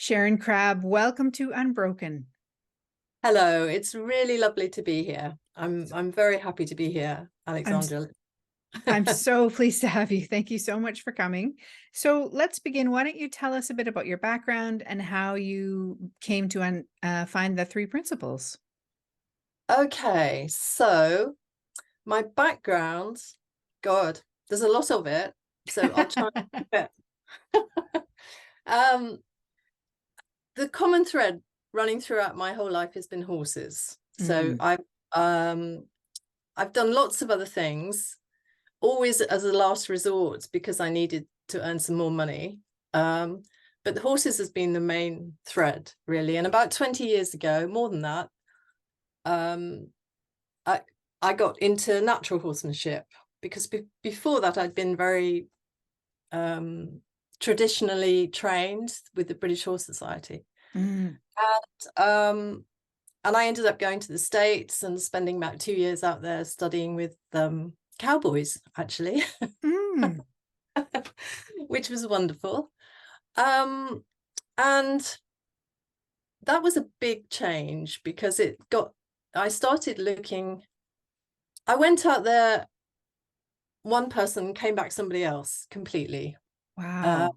Sharon Crabbe, welcome to Unbroken. Hello, it's really lovely to be here. I'm very happy to be here, Alexandra. I'm so pleased to have you. Thank you so much for coming. So let's begin. Why don't you tell us a bit about your background and how you came to find the three principles? Okay, so my background, God, there's a lot of it, so I'll try and keep it. Um, the common thread running throughout my whole life has been horses. So I've done lots of other things, always as a last resort because I needed to earn some more money. But the horses has been the main thread, really. And about 20 years ago, more than that, I got into natural horsemanship because before that I'd been very traditionally trained with the British Horse Society. Mm. And I ended up going to the States and spending about 2 years out there studying with cowboys, actually, which was wonderful. And that was a big change because I started looking, I went out there, one person came back somebody else completely. Wow.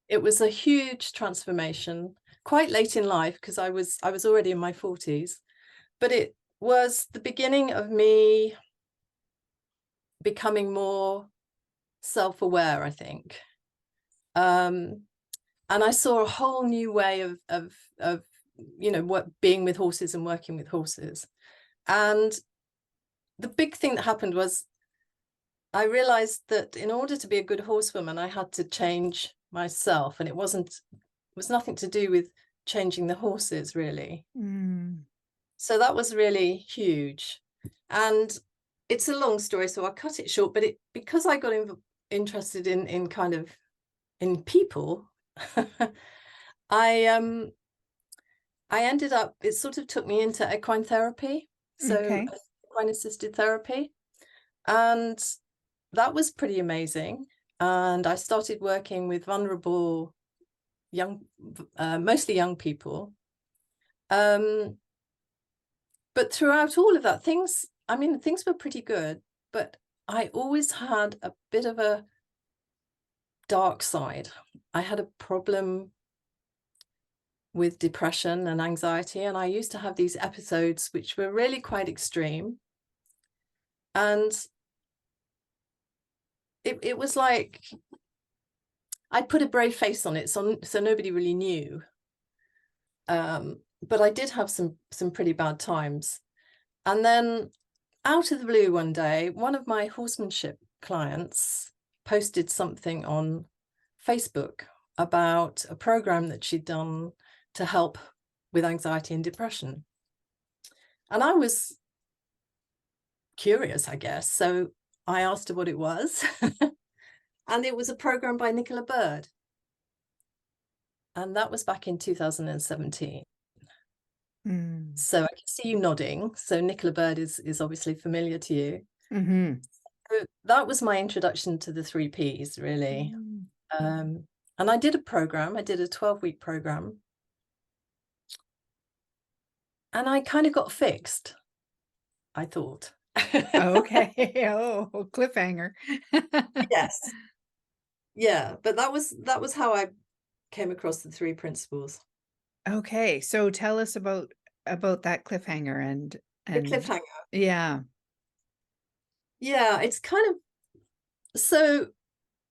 It was a huge transformation, quite late in life because I was already in my 40s, but it was the beginning of me becoming more self-aware, I think. And I saw a whole new way of being with horses and working with horses. And the big thing that happened was I realized that in order to be a good horsewoman, I had to change myself, and it was nothing to do with changing the horses, really. So that was really huge. And it's a long story, so I'll cut it short, but because I got interested in kind of in people, I ended up, it sort of took me into equine therapy, so equine assisted therapy, and that was pretty amazing. And I started working with vulnerable mostly young people. But throughout all of that, things were pretty good, but I always had a bit of a dark side. I had a problem with depression and anxiety, and I used to have these episodes which were really quite extreme. And it was like I'd put a brave face on it, so nobody really knew. But I did have some pretty bad times. And then out of the blue one day, one of my horsemanship clients posted something on Facebook about a program that she'd done to help with anxiety and depression. And I was curious, I guess. So I asked her what it was. And it was a program by Nicola Bird. And that was back in 2017. So I can see you nodding. So Nicola Bird is obviously familiar to you. So that was my introduction to the 3 Ps, really. And I did a 12-week program. And I kind of got fixed, I thought. Okay. Oh, cliffhanger. Yes. Yeah, but that was how I came across the 3 principles. Okay, so tell us about that cliffhanger and The cliffhanger. yeah. Yeah, it's kind of, so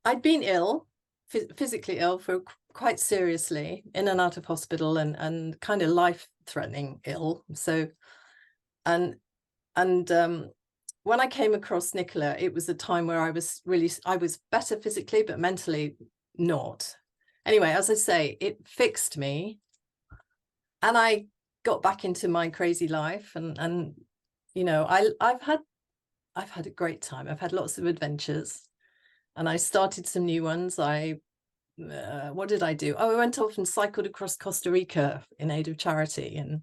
I'd been ill, physically ill for quite seriously, in and out of hospital, and kind of life-threatening ill. So, and when I came across Nicola, it was a time where I was better physically, but mentally not. Anyway, as I say, it fixed me, and I got back into my crazy life, and you know, I've had a great time. I've had lots of adventures, and I started some new ones. What did I do? Oh, I went off and cycled across Costa Rica in aid of charity and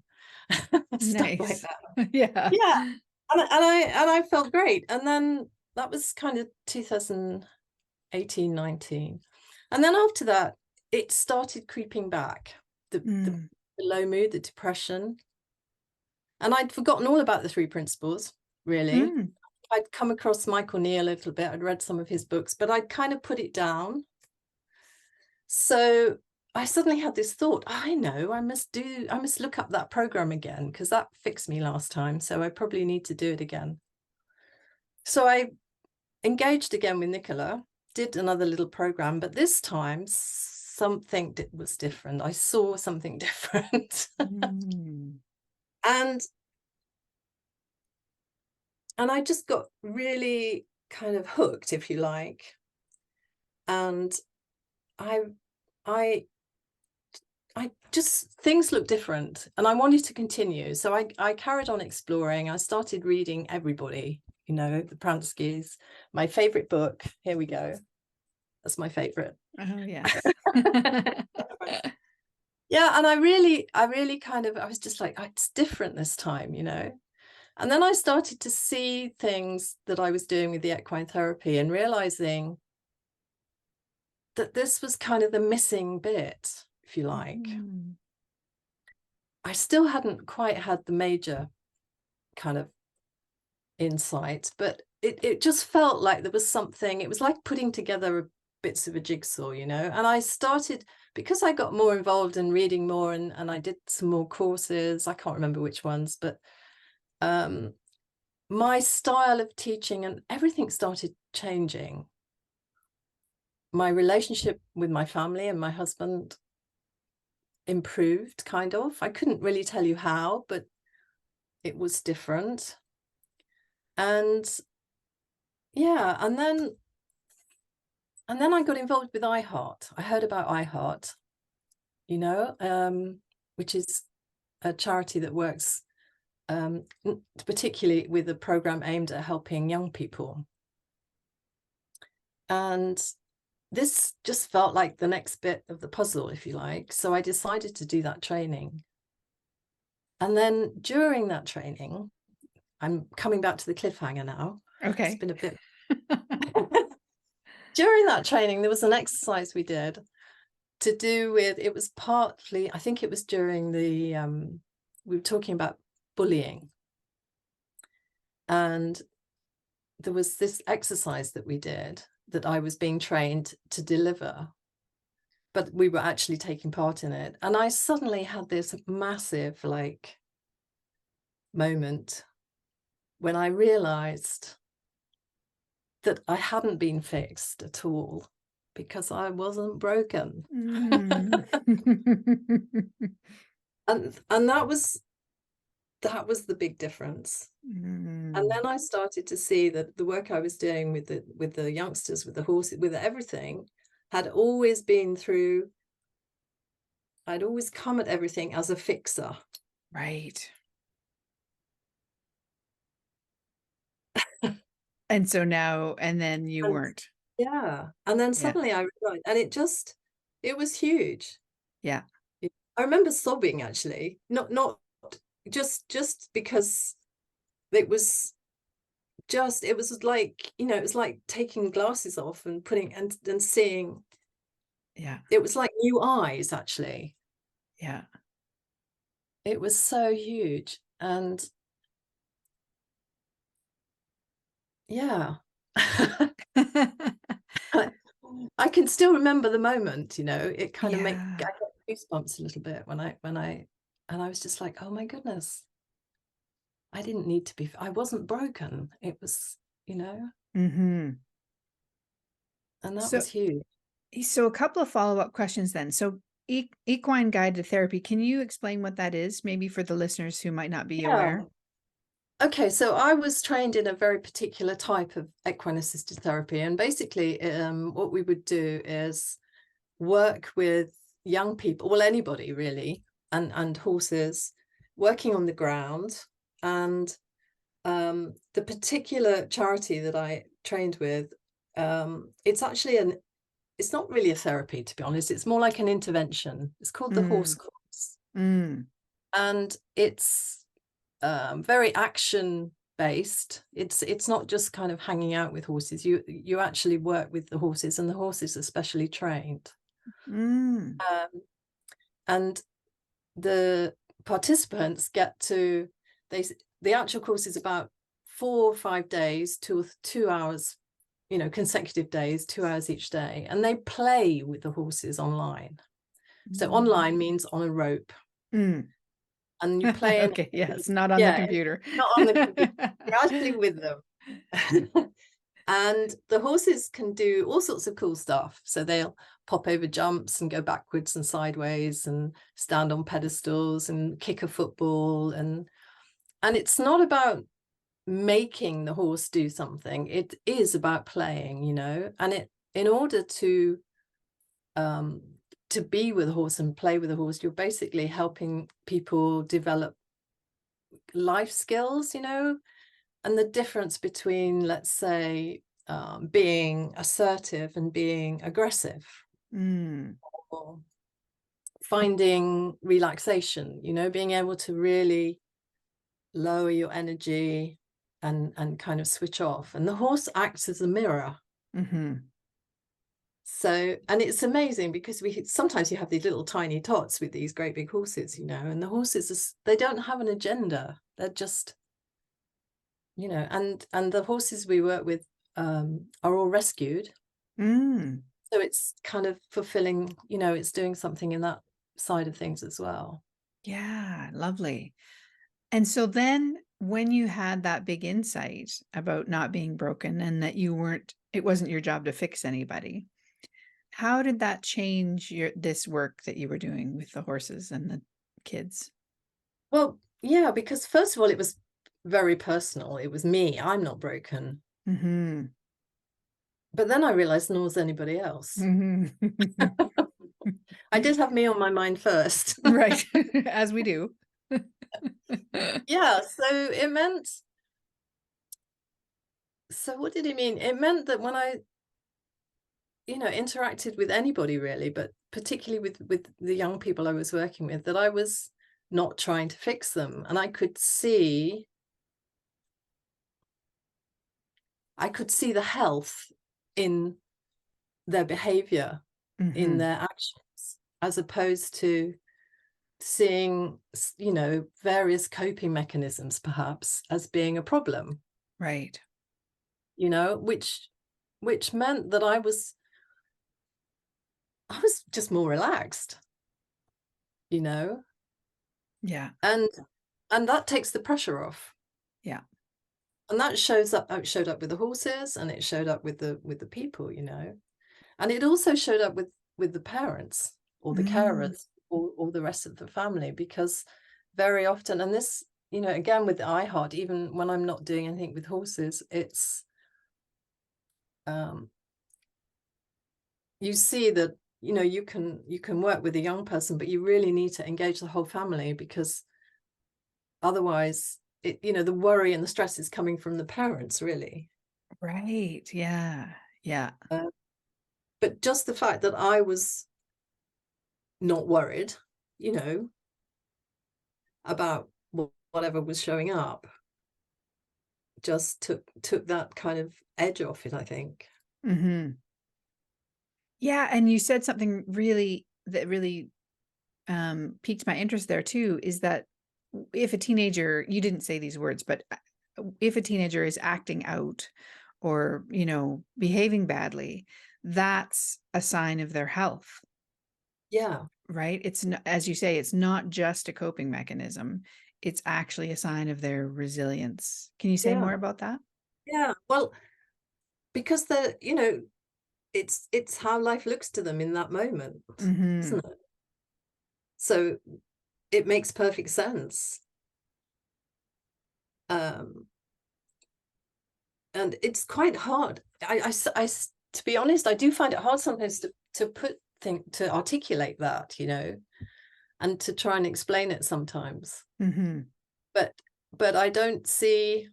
stuff like that. Yeah. Yeah. And I felt great. And then that was kind of 2018, 19. And then after that, it started creeping back. Mm. the low mood, the depression. And I'd forgotten all about the three principles, really. Mm. I'd come across Michael Neal a little bit. I'd read some of his books, but I'd kind of put it down. So I suddenly had this thought, I know, I must look up that program again, because that fixed me last time. So I probably need to do it again. So I engaged again with Nicola, did another little program, but this time something was different. I saw something different. Mm. and I just got really kind of hooked, if you like. And I just, things looked different and I wanted to continue. So I carried on exploring. I started reading everybody, you know, the Pranskys. My favorite book, here we go. That's my favorite. Oh, yes. Yeah, and I really kind of, I was just like, it's different this time, you know. And then I started to see things that I was doing with the equine therapy and realizing that this was kind of the missing bit, if you like. Mm. I still hadn't quite had the major kind of insight, but it just felt like there was something. It was like putting together bits of a jigsaw, you know. And I started, because I got more involved in reading more, and I did some more courses. I can't remember which ones, but my style of teaching and everything started changing. My relationship with my family and my husband improved, kind of. I couldn't really tell you how, but it was different. And yeah, and then I got involved with iheart. I heard about iheart, you know, which is a charity that works particularly with a program aimed at helping young people. And this just felt like the next bit of the puzzle, if you like. So I decided to do that training. And then during that training, I'm coming back to the cliffhanger now. Okay. It's been a bit. During that training, there was an exercise we did to do with, it was partly, I think it was during the, we were talking about bullying. And there was this exercise that we did that I was being trained to deliver, but we were actually taking part in it. And I suddenly had this massive, like, moment when I realized that I hadn't been fixed at all because I wasn't broken. Mm. And that was the big difference. And Mm. then I started to see that the work I was doing with the youngsters, with the horses, with everything, had always been through, I'd always come at everything as a fixer. Right. And so now, and then you And weren't. yeah. And then Yeah. suddenly I realized, and it was huge. Yeah. I remember sobbing, actually, not just because it was just, it was like, you know, it was like taking glasses off and putting and seeing. Yeah. It was like new eyes, actually. Yeah. It was so huge. And yeah. I can still remember the moment, you know. It kind of I Yeah. get goosebumps a little bit when I and I was just like, oh my goodness, I didn't need to be, I wasn't broken. It was, you know, Mm-hmm. and that So, was huge. so a couple of follow-up questions then. So equine guided therapy, can you explain what that is, maybe for the listeners who might not be Yeah. aware? Okay, so I was trained in a very particular type of equine assisted therapy, and basically what we would do is work with young people, well, anybody really, and horses, working on the ground. And the particular charity that I trained with, it's actually it's not really a therapy, to be honest. It's more like an intervention. It's called the horse Mm. course, Mm. and it's very action based. It's not just kind of hanging out with horses. You actually work with the horses, and the horses are specially trained. Mm. And the participants get to, the actual course is about 4 or 5 days, 2 hours, consecutive days, 2 hours each day, and they play with the horses online. So online means on a rope, Mm. and you play in, Okay, yeah, it's not on the yeah, it's computer. not on the computer, you're actually with them. And the horses can do all sorts of cool stuff. So they'll pop over jumps and go backwards and sideways and stand on pedestals and kick a football. And it's not about making the horse do something. It is about playing, and in order to be with a horse and play with a horse, you're basically helping people develop life skills, and the difference between, let's say, being assertive and being aggressive, or finding relaxation, being able to really lower your energy and kind of switch off. And the horse acts as a mirror. So, and it's amazing because sometimes you have these little tiny tots with these great big horses, and the horses, they don't have an agenda. They're just, and the horses we work with are all rescued. So it's kind of fulfilling, it's doing something in that side of things as well. Yeah, lovely. And so then when you had that big insight about not being broken and that it wasn't your job to fix anybody, how did that change this work that you were doing with the horses and the kids? Well, yeah, because first of all, it was very personal. It was me. I'm not broken. Mm-hmm. But then I realized nor was anybody else. Mm-hmm. I did have me on my mind first. Right. As we do. Yeah, so what did it mean? It meant that when I, interacted with anybody really, but particularly with the young people I was working with, that I was not trying to fix them. And I could see the health in their behavior, in their actions, as opposed to seeing, various coping mechanisms perhaps as being a problem. Right. Which meant that I was just more relaxed, Yeah. and that takes the pressure off. Yeah. And that showed up with the horses, and it showed up with the people, and it also showed up with the parents or the carers or the rest of the family, because very often, and this, again with the iheart, even when I'm not doing anything with horses, it's you see that, you can work with a young person, but you really need to engage the whole family, because otherwise the worry and the stress is coming from the parents really. Right. Yeah. Yeah. But just the fact that I was not worried, you know, about whatever was showing up, just took that kind of edge off it, I think. Mm-hmm. Yeah. And you said something that really piqued my interest there too, is that if a teenager, you didn't say these words, but if a teenager is acting out or, behaving badly, that's a sign of their health, Yeah, right? As you say, it's not just a coping mechanism. It's actually a sign of their resilience. Can you say more yeah, about that? yeah. Well, because it's how life looks to them in that moment, Mm-hmm. isn't it? So it makes perfect sense. Um, and it's quite hard. To be honest, I do find it hard sometimes to articulate that, and to try and explain it sometimes. Mm-hmm. But I don't see,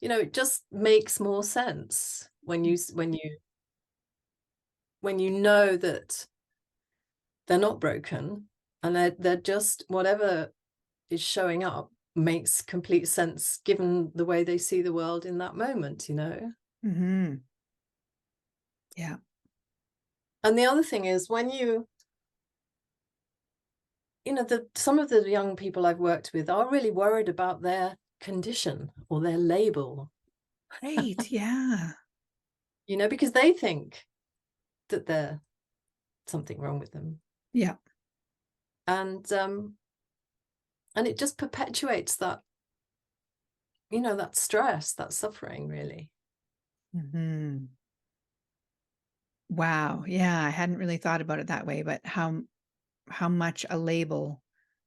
it just makes more sense when you know that they're not broken, and they're just, whatever is showing up makes complete sense given the way they see the world in that moment. Mm-hmm. Yeah. And the other thing is, when you you know, some of the young people I've worked with are really worried about their condition or their label, Right. Yeah. you know, because they think that there's something wrong with them. Yeah. And it just perpetuates that, you know, that stress, that suffering, really. Hmm. Wow. Yeah. I hadn't really thought about it that way, but how much a label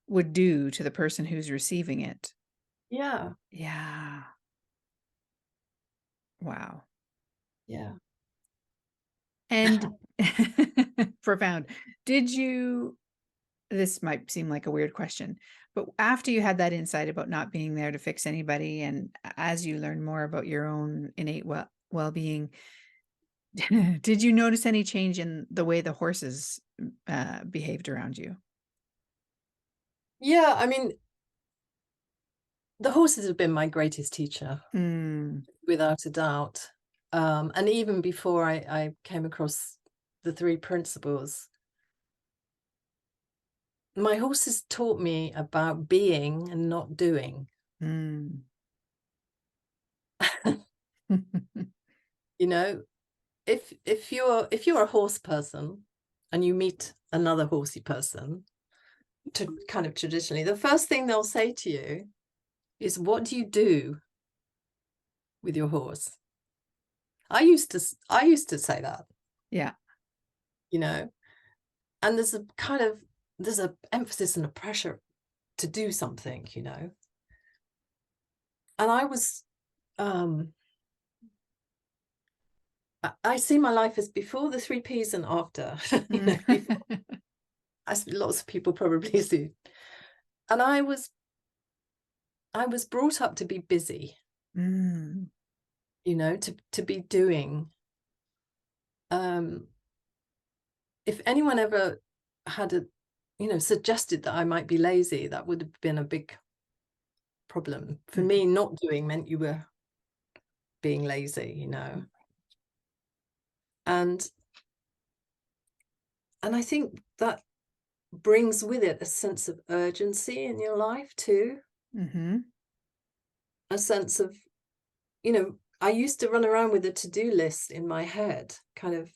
would do to the person who's receiving it. Yeah, Yeah. Wow. yeah. And profound. Did you this might seem like a weird question, but after you had that insight about not being there to fix anybody, and as you learned more about your own innate well-being, did you notice any change in the way the horses behaved around you? Yeah, I mean, the horses have been my greatest teacher, Mm, without a doubt. And even before I came across the three principles, my horses taught me about being and not doing. mm. You know, if you're a horse person and you meet another horsey person, to kind of traditionally, the first thing they'll say to you is, "What do you do with your horse?" I used to say that, Yeah. you know, and there's a emphasis and a pressure to do something, you know. And um I see my life as before the three P's and after, you know, before, Mm. as lots of people probably do. And I was brought up to be busy, Mm, you know, to be doing. Um, if anyone ever had suggested that I might be lazy, that would have been a big problem. For mhm. me, not doing meant you were being lazy, you know. And I think that brings with it a sense of urgency in your life too, Mhm. a sense of, I used to run around with a to-do list in my head, kind of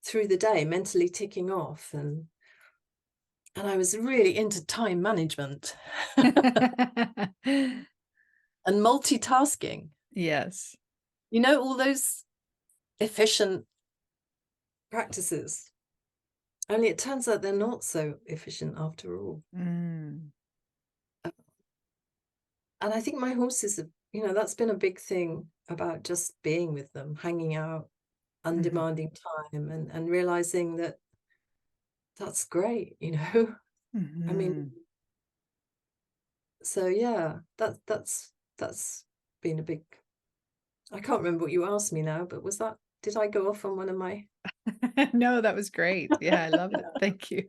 through the day, mentally ticking off, and I was really into time management and multitasking. Yes. You know, all those efficient practices. Only it turns out they're not so efficient after all. Mm, And I think my horses have, that's been a big thing about just being with them, hanging out, mhm, undemanding time, and realizing that that's great, you know. I mean, mhm. so yeah, that's been a big. I can't remember what you asked me now, but did I go off on one of my? No, that was great. Yeah, I love it. Thank you.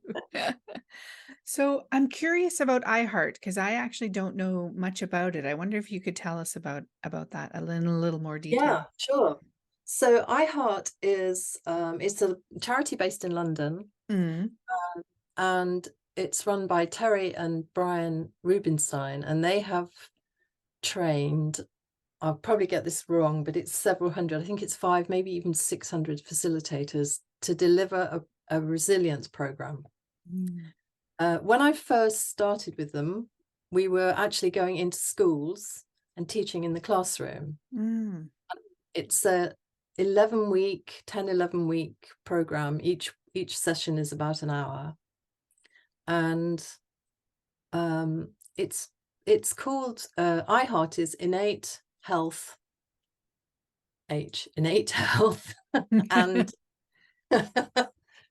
So I'm curious about iHeart because I actually don't know much about it. I wonder if you could tell us about that in a little more Yeah, detail. sure. So iHeart is it's a charity based in London, Mm, and it's run by Terry and Brian Rubinstein, and they have trained, I'll probably get this wrong, but it's several hundred, I think it's five, maybe even 600 facilitators to deliver a resilience program. mm, When I first started with them, we were actually going into schools and teaching in the classroom. mm, It's a 11-week program. Each session is about an hour. And um, it's called iHeart is innate health and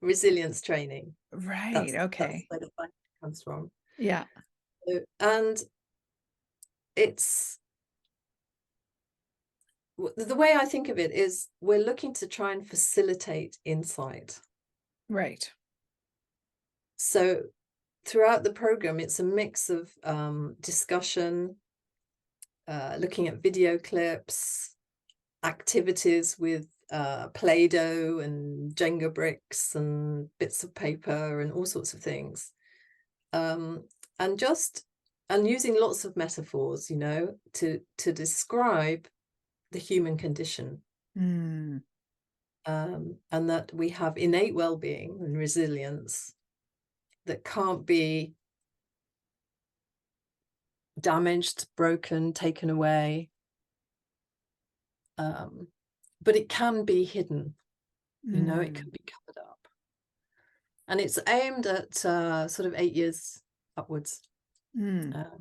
resilience training. right. That's Okay. where the title comes from. Yeah. And it's the way I think of it is we're looking to try and facilitate insight. Right. So throughout the program, it's a mix of discussion, looking at video clips, activities with Play-Doh and Jenga bricks and bits of paper and all sorts of things. and using lots of metaphors, you know, to describe the human condition, Mm. and that we have innate well-being and resilience that can't be damaged, broken, taken away, but it can be hidden, you know, it can Mm. be covered up. And it's aimed at sort of 8 years upwards. Mm. Uh,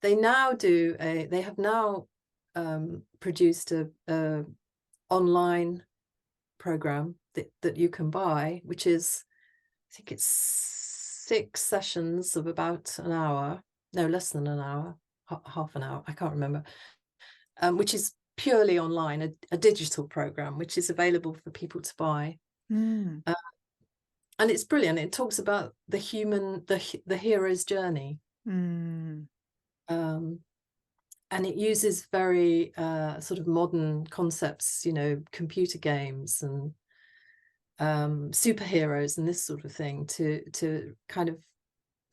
they have now produced a online program that you can buy, which is, I think it's 6 sessions of about an hour, no, less than an hour, half an hour, I can't remember, which is purely online, a digital program, which is available for people to buy. Mm. And it's brilliant. It talks about the hero's journey. Mm. Um, and it uses very sort of modern concepts, you know, computer games and superheroes and this sort of thing to kind of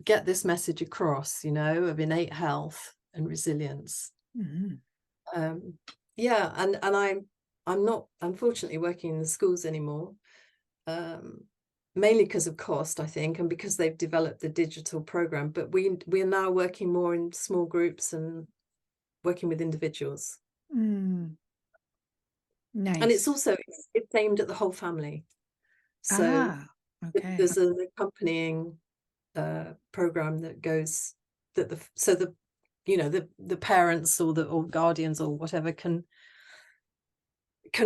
get this message across, you know, of innate health and resilience. Mm. Yeah, and I'm not unfortunately working in the schools anymore, mainly because of cost, I think, and because they've developed the digital program. But we're now working more in small groups and working with individuals. Mm. And it's Nice. also it's aimed at the whole family. So Ah, okay. there's an accompanying program that goes that the you know the parents or guardians or whatever can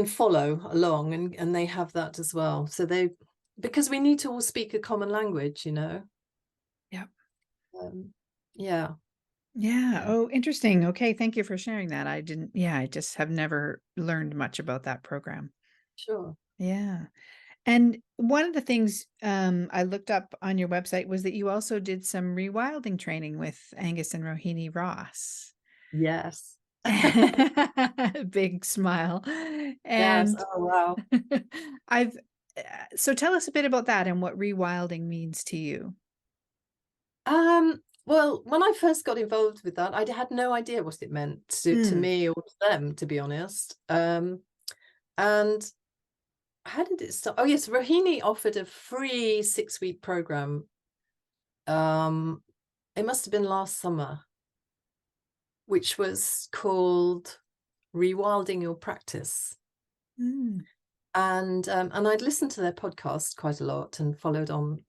follow along, and they have that as well. So because we need to all speak a common language, you know. Yeah. Um, yeah, Yeah. yeah, Oh, interesting. Okay. Thank you for sharing that. I just have never learned much about that program. sure. Yeah. And one of the things I looked up on your website was that you also did some rewilding training with Angus and Rohini Ross. Yes. Big smile. Yes. And Oh, wow. I've, so tell us a bit about that and what rewilding means to you. Well, when I first got involved with that, I had no idea what it meant to Mm. me or to them, to be honest. And how did it start? Oh, yes, Rohini offered a free 6-week program. It must have been last summer, which was called Rewilding Your Practice. Mm. And I'd listened to their podcast quite a lot and followed on.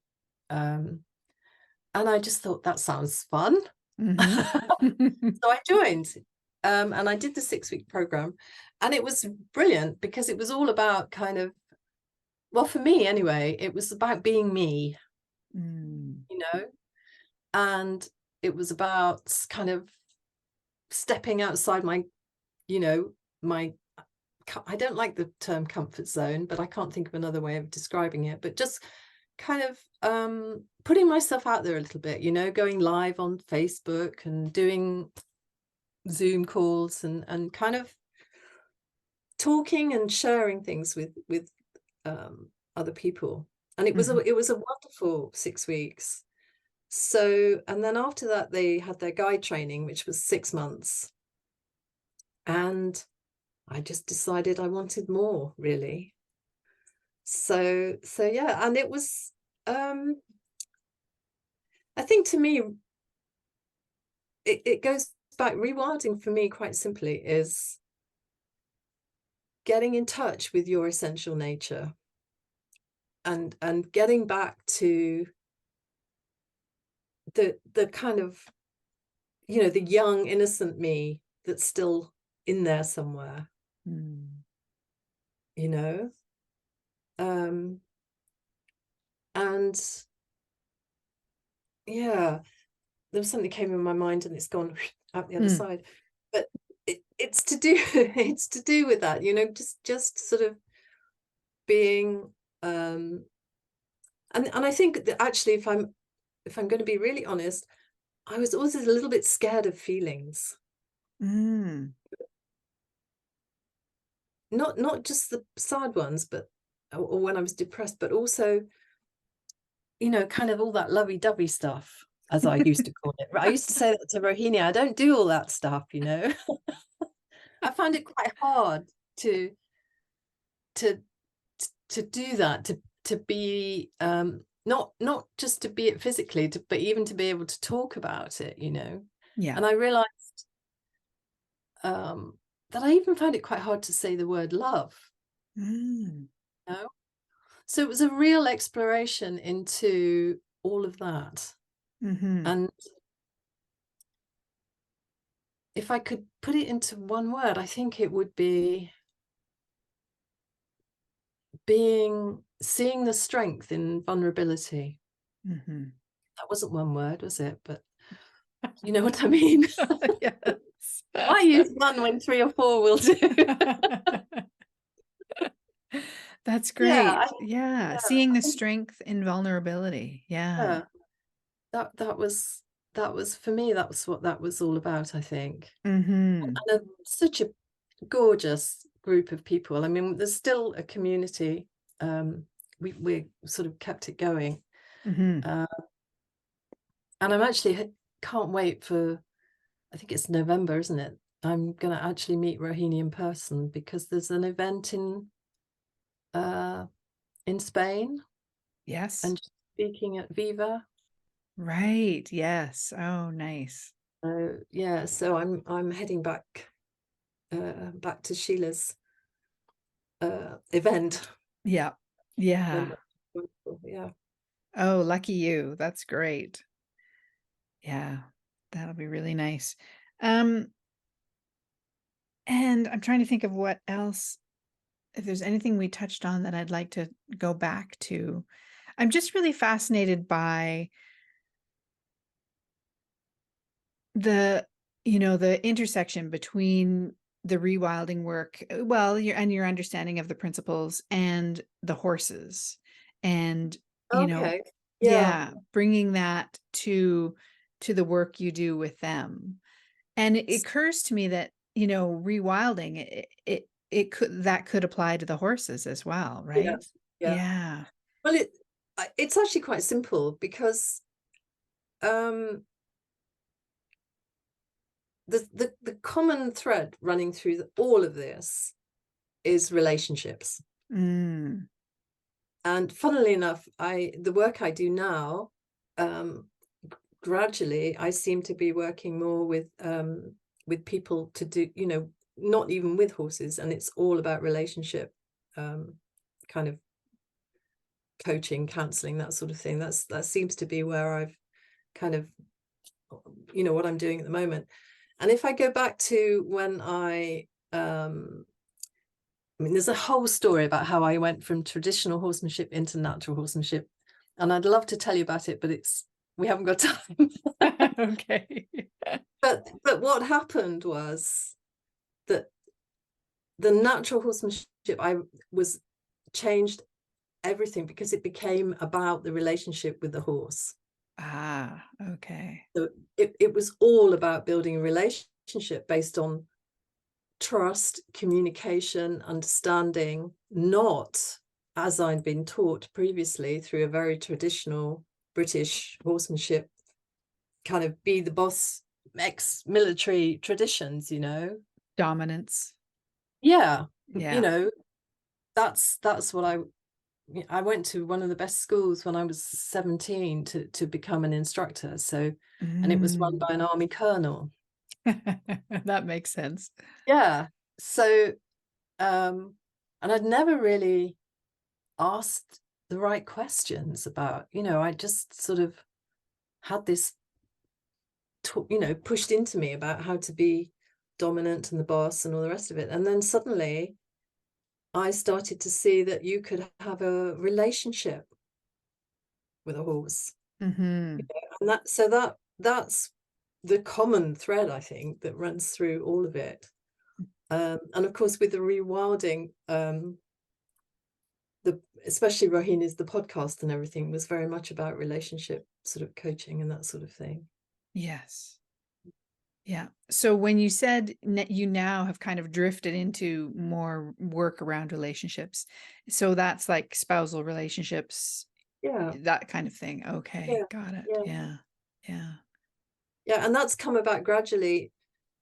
And I just thought that sounds fun. Mhm. So I joined, and I did the 6-week program, and it was brilliant because it was all about kind of, well, for me anyway, it was about being me, Mm. you know, and it was about kind of stepping outside my, you know, my, I don't like the term comfort zone, but I can't think of another way of describing it, but just kind of putting myself out there a little bit, you know, going live on Facebook and doing Zoom calls and kind of talking and sharing things with other people. And it was Mhm. a wonderful 6 weeks. So, and then after that, they had their guide training, which was 6 months. And I just decided I wanted more, really. So yeah, and it was, I think to me, it goes back, rewilding for me, quite simply, is getting in touch with your essential nature and getting back to the kind of, you know, the young innocent me that's still in there somewhere, Mm. you know. um and yeah, there was something came in my mind and it's gone out the other Mm. side, but it's to do it's to do with that, you know, just sort of being, and I think that actually, if I'm going to be really honest, I was always a little bit scared of feelings, Mm. not just the sad ones, but or when I was depressed, but also kind of all that lovey-dovey stuff, as I used to call it. I used to say that to Rohini, I don't do all that stuff, I find it quite hard to to to do that, to be not just to be it physically, but even to be able to talk about it, Yeah. And I realized that I even find it quite hard to say the word love, Mm. you know? So it was a real exploration into all of that. Mm-hmm. And if I could put it into one word, I think it would be seeing the strength in vulnerability. Mm-hmm. That wasn't one word, was it? But you know what I mean? Yes. Why use one when three or four will do? That's Yeah, great. Yeah. Seeing I the think, strength in vulnerability. Yeah. yeah, that was for me, that was what that was all about, I think. Mm-hmm. Such a gorgeous group of people. I mean, there's still a community. We sort of kept it going. Mm-hmm. Uh, and I'm actually can't wait for, I think it's November, isn't it? I'm going to actually meet Rohini in person because there's an event uh, in Spain Yes. and speaking at Viva. Right. Yes. Oh, nice. So yeah, so I'm heading back to Sheila's event. Yeah. And Yeah. yeah. Oh, lucky you. That's great. Yeah. That'll be really nice. Um, and I'm trying to think of what else, if there's anything we touched on that I'd like to go back to. I'm just really fascinated by the, the intersection between the rewilding work, well, your understanding of the principles and the horses, and Okay. Yeah. yeah, bringing that to the work you do with them. And it occurs to me that, rewilding, it could apply to the horses as well, right? Yes. Yeah. Yeah. Well, it's actually quite simple because um, the common thread running through all of this is relationships. Mm. And funnily enough, the work I do now, um, gradually, I seem to be working more with people to do, not even with horses, and it's all about relationship, kind of coaching, counseling, that sort of thing. That seems to be where I've kind of, what I'm doing at the moment. And if I go back to when I mean, there's a whole story about how I went from traditional horsemanship into natural horsemanship, and I'd love to tell you about it, but we haven't got time. Okay. But what happened was that the natural horsemanship I was changed everything because it became about the relationship with the horse. Ah, okay. So it was all about building a relationship based on trust, communication, understanding, not as I'd been taught previously through a very traditional British horsemanship, kind of be the boss, ex-military traditions, Dominance. Yeah, Yeah. that's what I went to one of the best schools when I was 17 to become an instructor. So, and it was run Mm. by an army colonel. That makes sense. Yeah. So, and I'd never really asked the right questions about, I just sort of had this, pushed into me about how to be dominant and the boss and all the rest of it. And then suddenly I started to see that you could have a relationship with a horse. Mm-hmm. And that's the common thread, I think, that runs through all of it. And of course, with the rewilding, especially Rohini's, the podcast and everything was very much about relationship sort of coaching and that sort of thing. Yes. Yeah. So when you said you now have kind of drifted into more work around relationships, so that's like spousal relationships Yeah. that kind of thing. Okay, Yeah. got it. Yeah. Yeah. Yeah. Yeah. And that's come about gradually,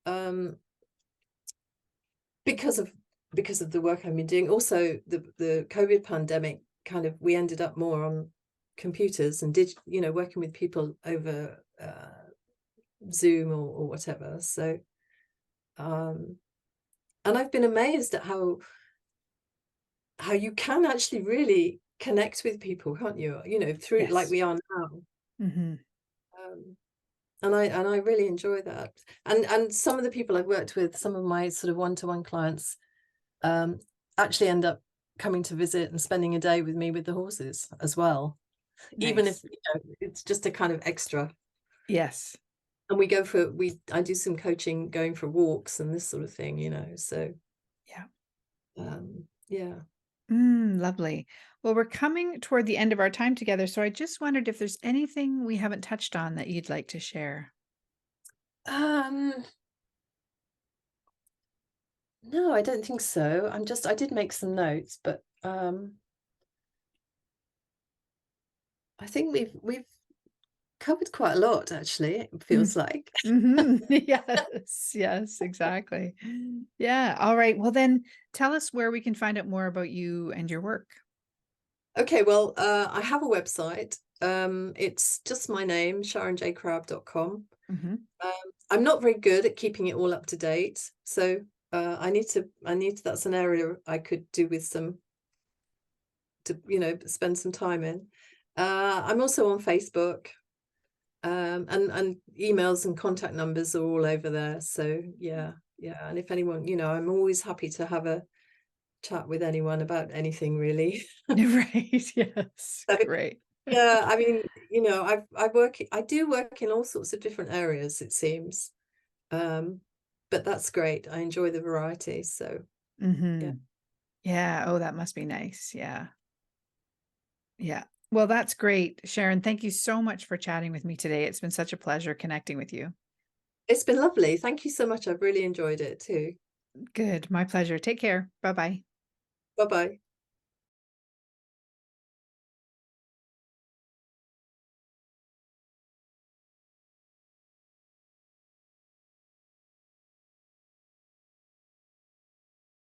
um, because of the work I've been doing. Also, the COVID pandemic, kind of, we ended up more on computers and did, working with people over Zoom or whatever. So, and I've been amazed at how you can actually really connect with people, can't you? Through, like Yes. we are now. Hmm. Um, and I really enjoy that. And some of the people I've worked with, some of my sort of one-to-one clients, um, actually end up coming to visit and spending a day with me with the horses as well, even if Nice. it's just a kind of extra. Yes. And I do some coaching, going for walks and this sort of thing. So Yeah. yeah. Lovely. Well, we're coming toward the end of our time together, so I just wondered if there's anything we haven't touched on that you'd like to share. um no, I don't think so. I did make some notes, but I think we've covered quite a lot, actually, it feels like. Yes, yes, exactly. Yeah. All right. Well, then tell us where we can find out more about you and your work. Okay, well, I have a website. It's just my name, sharonjcrabbe.com. Hmm. Um, I'm not very good at keeping it all up to date, so I need to, that's an area I could do with spend some time in. I'm also on Facebook, and emails and contact numbers are all over there. So yeah, yeah. And if anyone, I'm always happy to have a chat with anyone about anything, really. Right. Yes. So, Great. yeah, I mean, I do work in all sorts of different areas, it seems. Um, but that's great. I enjoy the variety. So yeah. Hmm. Yeah. Oh, that must be nice. Yeah. Yeah. Well, that's great, Sharon. Thank you so much for chatting with me today. It's been such a pleasure connecting with you. It's been lovely. Thank you so much. I've really enjoyed it too. Good. My pleasure. Take care. Bye bye. Bye bye.